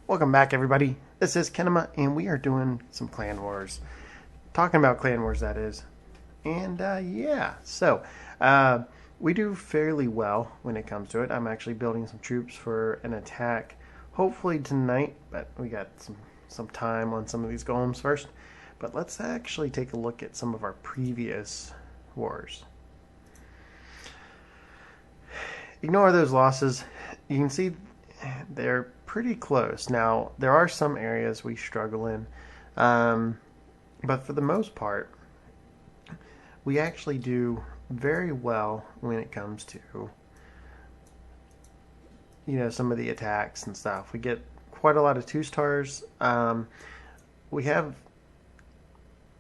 Welcome back, everybody. This is Kenema, and we are doing some Clan Wars. Talking about Clan Wars, that is. And, yeah. So, we do fairly well when it comes to it. I'm actually building some troops for an attack, hopefully tonight, but we got some time on some of these golems first. But let's actually take a look at some of our previous wars. Ignore those losses. You can see they're pretty close. Now, there are some areas we struggle in, but for the most part, we actually do very well when it comes to, some of the attacks and stuff. We get quite a lot of 2-stars. We have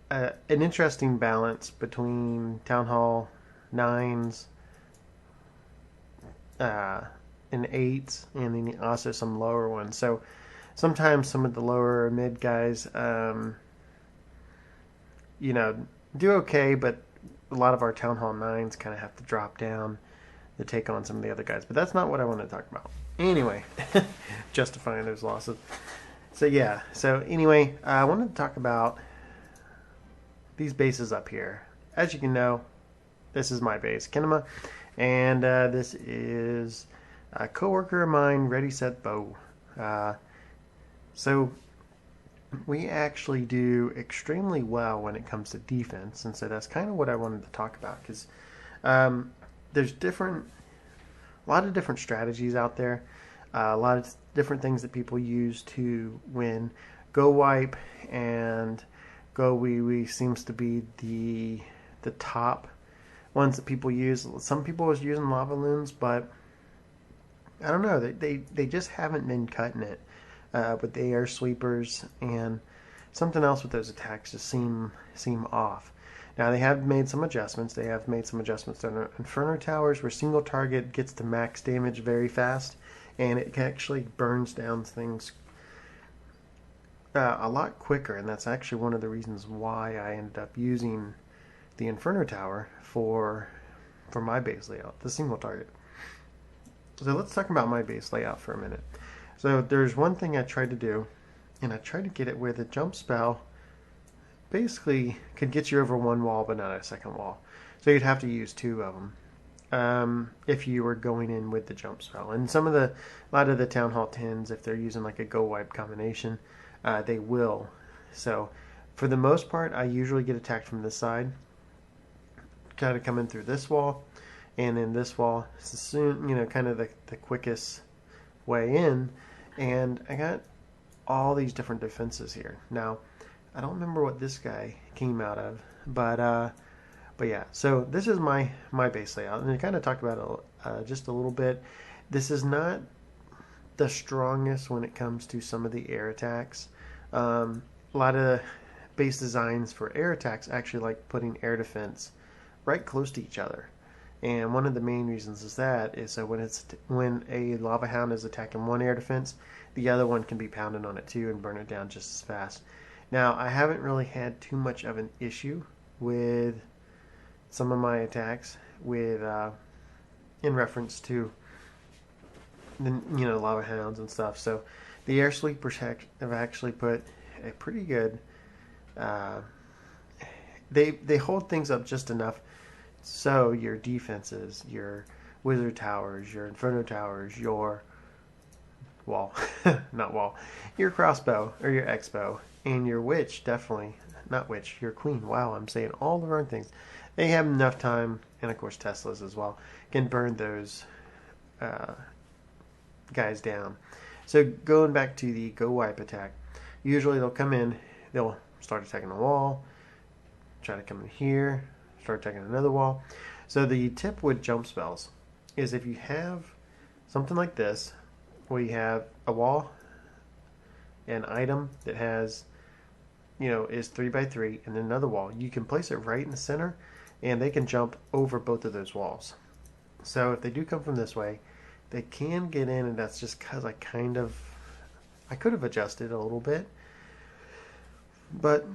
an interesting balance between Town Hall 9s, and 8s, and then also some lower ones. So sometimes some of the lower mid guys, do okay, but a lot of our Town Hall 9s kind of have to drop down to take on some of the other guys. But that's not what I want to talk about. Anyway, justifying those losses. So yeah, anyway, I wanted to talk about these bases up here. As you can know, this is my base, Kenema, and this is a coworker of mine, Ready Set Bow. So we actually do extremely well when it comes to defense, and so that's kind of what I wanted to talk about, because there's a lot of different strategies out there, a lot of different things that people use to win. Go wipe and go wee wee seems to be the top ones that people use. Some people was using lava loons, but I don't know. They just haven't been cutting it with the air sweepers, and something else with those attacks just seem off. Now, they have made some adjustments. They have made some adjustments to Inferno Towers, where single target gets to max damage very fast, and it actually burns down things a lot quicker. And that's actually one of the reasons why I ended up using the Inferno Tower for my base layout, the single target. So let's talk about my base layout for a minute. So there's one thing I tried to do, and I tried to get it where the jump spell basically could get you over one wall but not a second wall. So you'd have to use 2 of them if you were going in with the jump spell. And a lot of the Town Hall 10s, if they're using like a go wipe combination, they will. So for the most part, I usually get attacked from this side, kind of come in through this wall, and then this wall is kind of the quickest way in. And I got all these different defenses here. Now, I don't remember what this guy came out of, but yeah. So this is my base layout, and I kind of talked about it just a little bit. This is not the strongest when it comes to some of the air attacks. A lot of base designs for air attacks actually like putting air defense right close to each other. And one of the main reasons is so when a lava hound is attacking one air defense, the other one can be pounding on it too and burn it down just as fast. Now, I haven't really had too much of an issue with some of my attacks with in reference to the lava hounds and stuff. So the air sweepers have actually put a pretty good. They hold things up just enough. So your defenses, your wizard towers, your inferno towers, your your crossbow or your X-bow, and your witch, definitely, not witch, your queen. Wow, I'm saying all the wrong things. They have enough time, and of course Teslas as well, can burn those guys down. So going back to the go wipe attack, usually they'll come in, they'll start attacking the wall, try to come in here, start attacking another wall. So the tip with jump spells is if you have something like this, where you have a wall, an item that has, is 3x3, and then another wall, you can place it right in the center, and they can jump over both of those walls. So if they do come from this way, they can get in, and that's just because I could have adjusted a little bit, but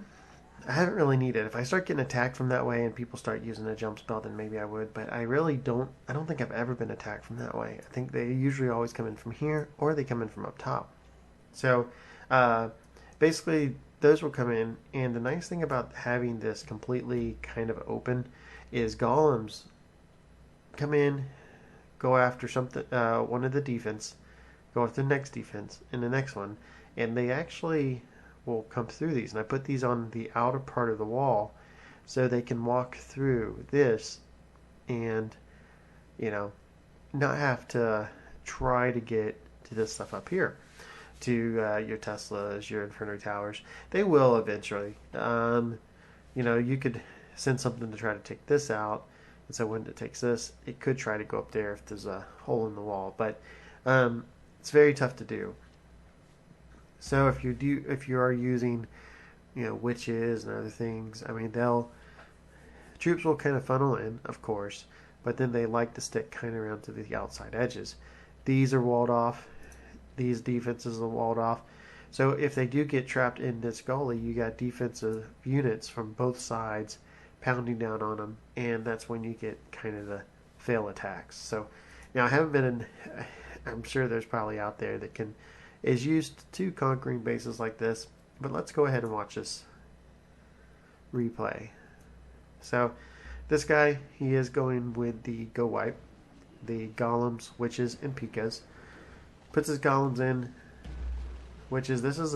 I haven't really needed it. If I start getting attacked from that way and people start using a jump spell, then maybe I would. But I don't think I've ever been attacked from that way. I think they usually always come in from here, or they come in from up top. So uh, basically, those will come in, and the nice thing about having this completely kind of open is golems come in, go after something, one of the defense, go after the next defense, and the next one, and they actually will come through these. And I put these on the outer part of the wall so they can walk through this and, you know, not have to try to get to this stuff up here, to your Teslas, your Inferno Towers. They will eventually. You could send something to try to take this out, and so when it takes this, it could try to go up there if there's a hole in the wall. But it's very tough to do. So if you are using, witches and other things, I mean, troops will kind of funnel in, of course, but then they like to stick kind of around to the outside edges. These are walled off. These defenses are walled off. So if they do get trapped in this gully, you got defensive units from both sides pounding down on them, and that's when you get kind of the fail attacks. So now I haven't been in. I'm sure there's probably out there that is used to conquering bases like this, but let's go ahead and watch this replay. So this guy, he is going with the Go Wipe, the Golems, Witches, and Pikas. Puts his Golems in, Witches. This is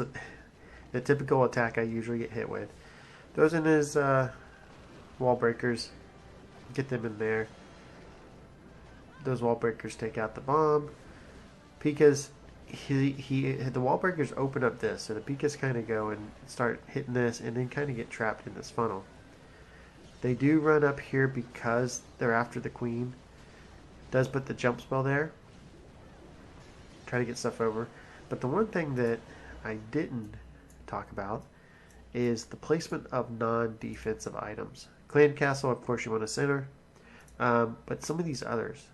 the typical attack I usually get hit with. Throws in his wall breakers, get them in there. Those wall breakers take out the bomb. Pikas, the wall breakers open up this, so the Pikas kind of go and start hitting this, and then kind of get trapped in this funnel. They do run up here because they're after the queen. Does put the jump spell there. Try to get stuff over. But the one thing that I didn't talk about is the placement of non-defensive items. Clan Castle, of course, you want to center. But some of these others.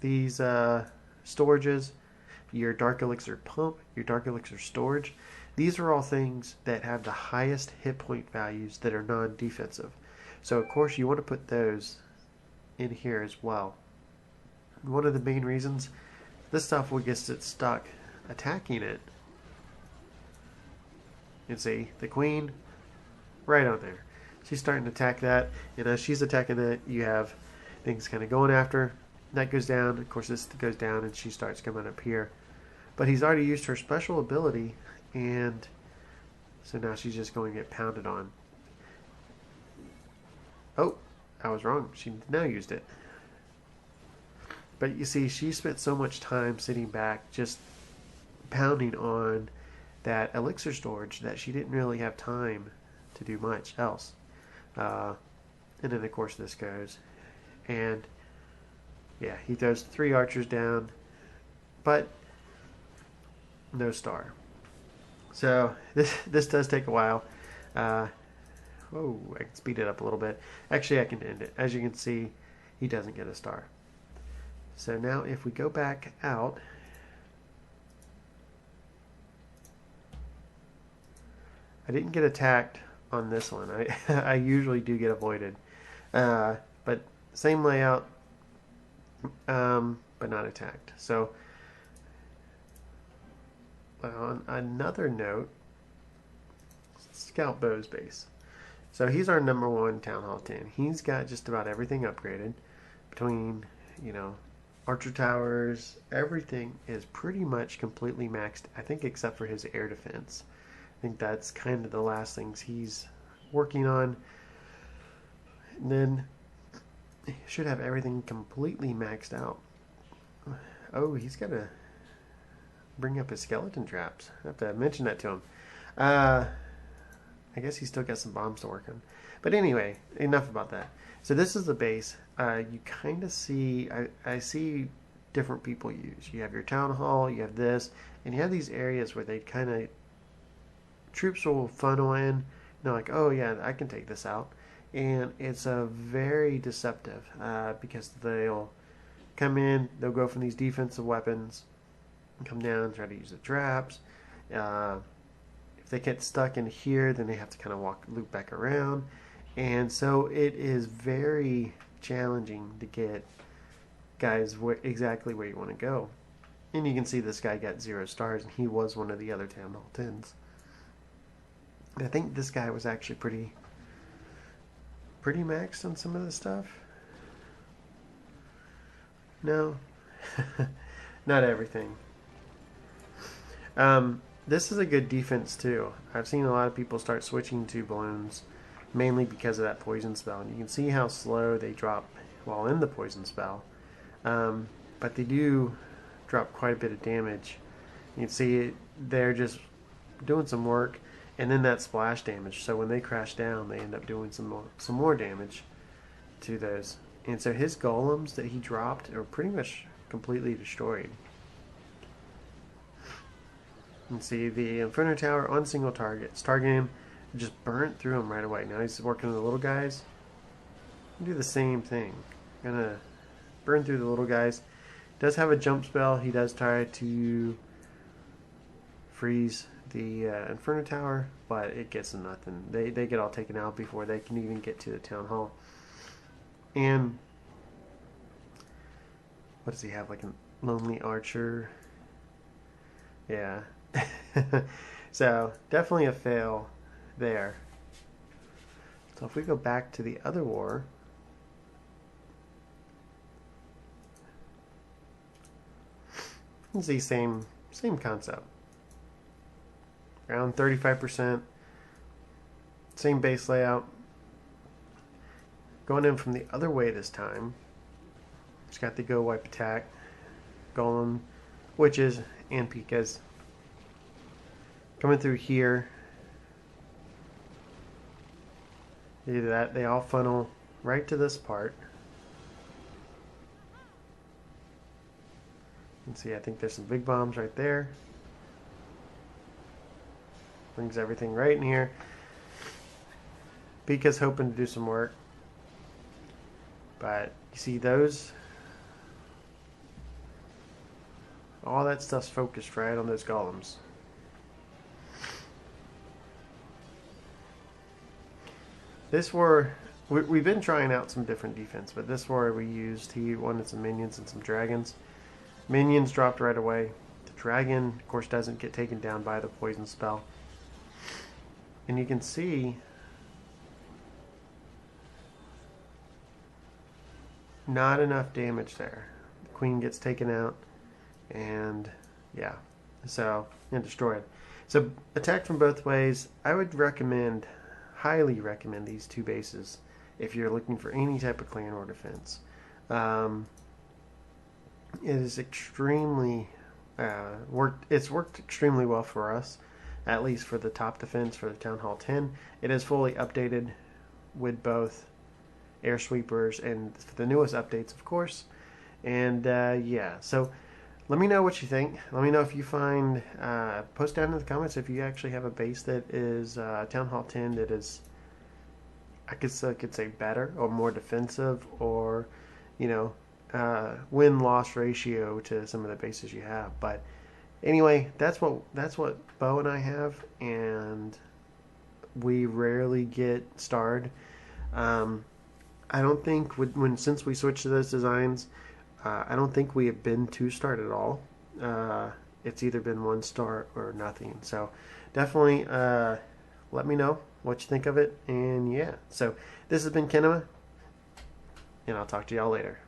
These storages, your Dark Elixir Pump, your Dark Elixir Storage. These are all things that have the highest hit point values that are non-defensive. So, of course, you want to put those in here as well. One of the main reasons this stuff will get stuck attacking it. You can see the queen right on there. She's starting to attack that, and as she's attacking that, you have things kind of going after. That goes down. Of course, this goes down, and she starts coming up here. But he's already used her special ability, and so now she's just going to get pounded on. Oh, I was wrong. She now used it. But you see, she spent so much time sitting back just pounding on that elixir storage that she didn't really have time to do much else. And then, of course, this goes. And, yeah, he throws 3 archers down, but no star. So this does take a while. Whoa, I can speed it up a little bit. Actually, I can end it. As you can see, he doesn't get a star. So now if we go back out, I didn't get attacked on this one. I usually do get avoided. But same layout, but not attacked. So on another note, Scout Bow's base. So he's our number 1 Town Hall 10. He's got just about everything upgraded. Between, Archer Towers, everything is pretty much completely maxed, I think, except for his air defense. I think that's kind of the last things he's working on. And then he should have everything completely maxed out. Oh, he's got to bring up his skeleton traps. I have to mention that to him. I guess he's still got some bombs to work on. But anyway, enough about that. So this is the base. You kind of see, I see different people use. You have your town hall, you have this, and you have these areas where they kind of, troops will funnel in, and they're like, oh yeah, I can take this out. And it's a very deceptive because they'll come in, they'll go from these defensive weapons, come down, try to use the traps. If they get stuck in here, then they have to kind of loop back around. And so it is very challenging to get guys exactly where you want to go. And you can see this guy got 0 stars, and he was one of the other Town Hall 10s. I think this guy was actually pretty maxed on some of the stuff. No, not everything. This is a good defense too. I've seen a lot of people start switching to balloons, mainly because of that poison spell. And you can see how slow they drop while in the poison spell. But they do drop quite a bit of damage. You can see they're just doing some work, and then that splash damage. So when they crash down, they end up doing some more damage to those. And so his golems that he dropped are pretty much completely destroyed. You can see the Inferno Tower on single targets. Target him, just burnt through him right away. Now he's working with the little guys. Do the same thing. Gonna burn through the little guys. Does have a jump spell. He does try to freeze the Inferno Tower, but it gets them nothing. They get all taken out before they can even get to the Town Hall. And what does he have? Like a Lonely Archer? Yeah. So definitely a fail there. So if we go back to the other war, you can see same concept. Around 35%. Same base layout. Going in from the other way this time. Just got the go wipe attack, golem, witches, and Pikas. Coming through here. They do that. They all funnel right to this part. You can see I think there's some big bombs right there. Brings everything right in here. Pika's hoping to do some work. But you see those? All that stuff's focused right on those golems. This war, we've been trying out some different defense, but this war he wanted some minions and some dragons. Minions dropped right away. The dragon, of course, doesn't get taken down by the poison spell. And you can see not enough damage there. The queen gets taken out, and yeah, and destroyed. So attack from both ways. I would highly recommend these two bases if you're looking for any type of clan or defense. It is extremely it's worked extremely well for us, at least for the top defense for the Town Hall 10. It is fully updated with both air sweepers and the newest updates, of course. And yeah, so let me know what you think. Let me know if you find, post down in the comments if you actually have a base that is Town Hall 10 that is, I could say better or more defensive, or win-loss ratio to some of the bases you have. But anyway, that's what Bo and I have, and we rarely get starred. I don't think since we switched to those designs, I don't think we have been 2 starred at all. It's either been 1 star or nothing. So definitely let me know what you think of it. And yeah, so this has been Kinema, and I'll talk to y'all later.